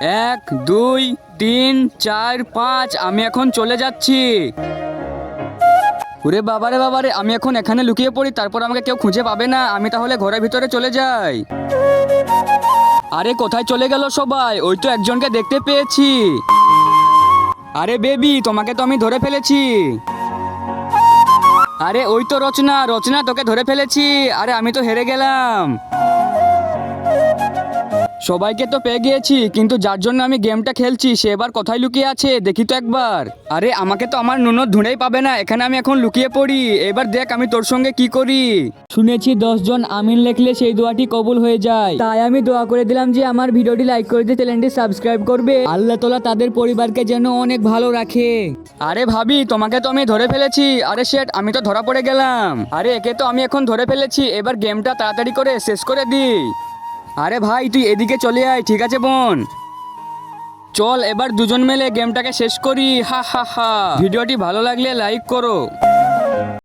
1 2 3 4 5 আমি এখন চলে যাচ্ছি। ওরে বাবারে বাবারে, আমি এখন এখানে লুকিয়ে পড়ি, তারপর আমাকে কেউ খুঁজে পাবে না। আমি তাহলে ঘরের ভিতরে চলে যাই। আরে কোথায় চলে গেল সবাই? ওই তো একজনকে দেখতে পেয়েছি। আরে বেবি, তোমাকে তো আমি ধরে ফেলেছি। আরে ওই তো রচনা, রচনা তোকে ধরে ফেলেছি। আরে আমি তো হেরে গেলাম। সবাইকে তো পেয়ে গিয়েছি, কিন্তু যার জন্য আমি গেমটা খেলছি সে এবার কোথায় লুকিয়ে আছে দেখি তো একবার। আরে আমাকে তো আমার নুনো ধুঁড়েই পাবে না, এখানে আমি এখন লুকিয়ে পড়ি। এবার দেখ আমি তোর সঙ্গে কি করি। শুনেছি 10 জন আমিন লিখলে সেই দোয়াটি কবুল হয়ে যায়, তাই আমি দোয়া করে দিলাম যে আমার ভিডিওটি লাইক করে দিয়ে চ্যানেলটি সাবস্ক্রাইব করবে। আল্লাহ তাআলা তাদের পরিবারকে যেন অনেক ভালো রাখে। আরে ভাবি, তোমাকে তো আমি ধরে ফেলেছি। আরে শেট, আমি তো ধরা পড়ে গেলাম। আরে একে তো আমি এখন ধরে ফেলেছি, এবার গেমটা তাড়াতাড়ি করে শেষ করে দিই। আরে ভাই তুই এদিকে চলে আয়। ঠিক আছে বোন, চল এবার দুজন মিলে গেমটাকে শেষ করি। হা হা হা। ভিডিওটি ভালো লাগলে লাইক করো।